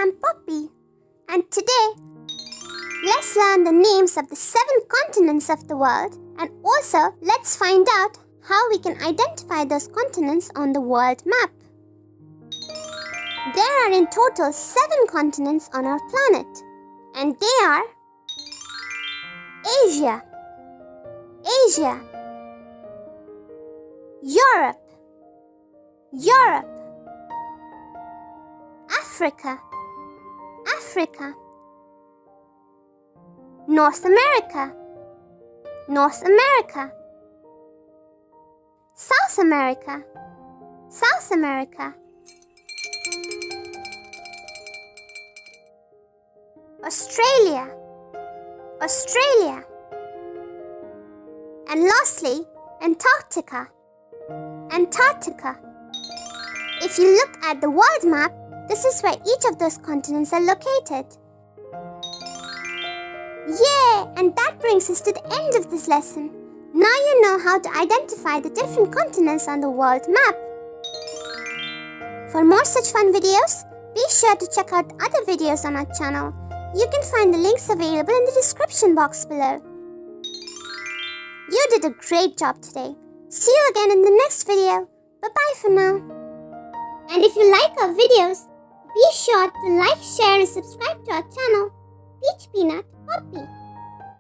I'm Poppy, and today let's learn the names of the 7 continents of the world, and also let's find out how we can identify those continents on the world map. There are in total 7 continents on our planet, and they are Asia, Europe, Africa, North America, South America, Australia, and lastly, Antarctica. If you look at the world map, this is where each of those continents are located. Yay! And that brings us to the end of this lesson. Now you know how to identify the different continents on the world map. For more such fun videos, be sure to check out other videos on our channel. You can find the links available in the description box below. You did a great job today. See you again in the next video. Bye-bye for now. And if you like our videos, be sure to like, share and subscribe to our channel, Peach Peanut Poppy.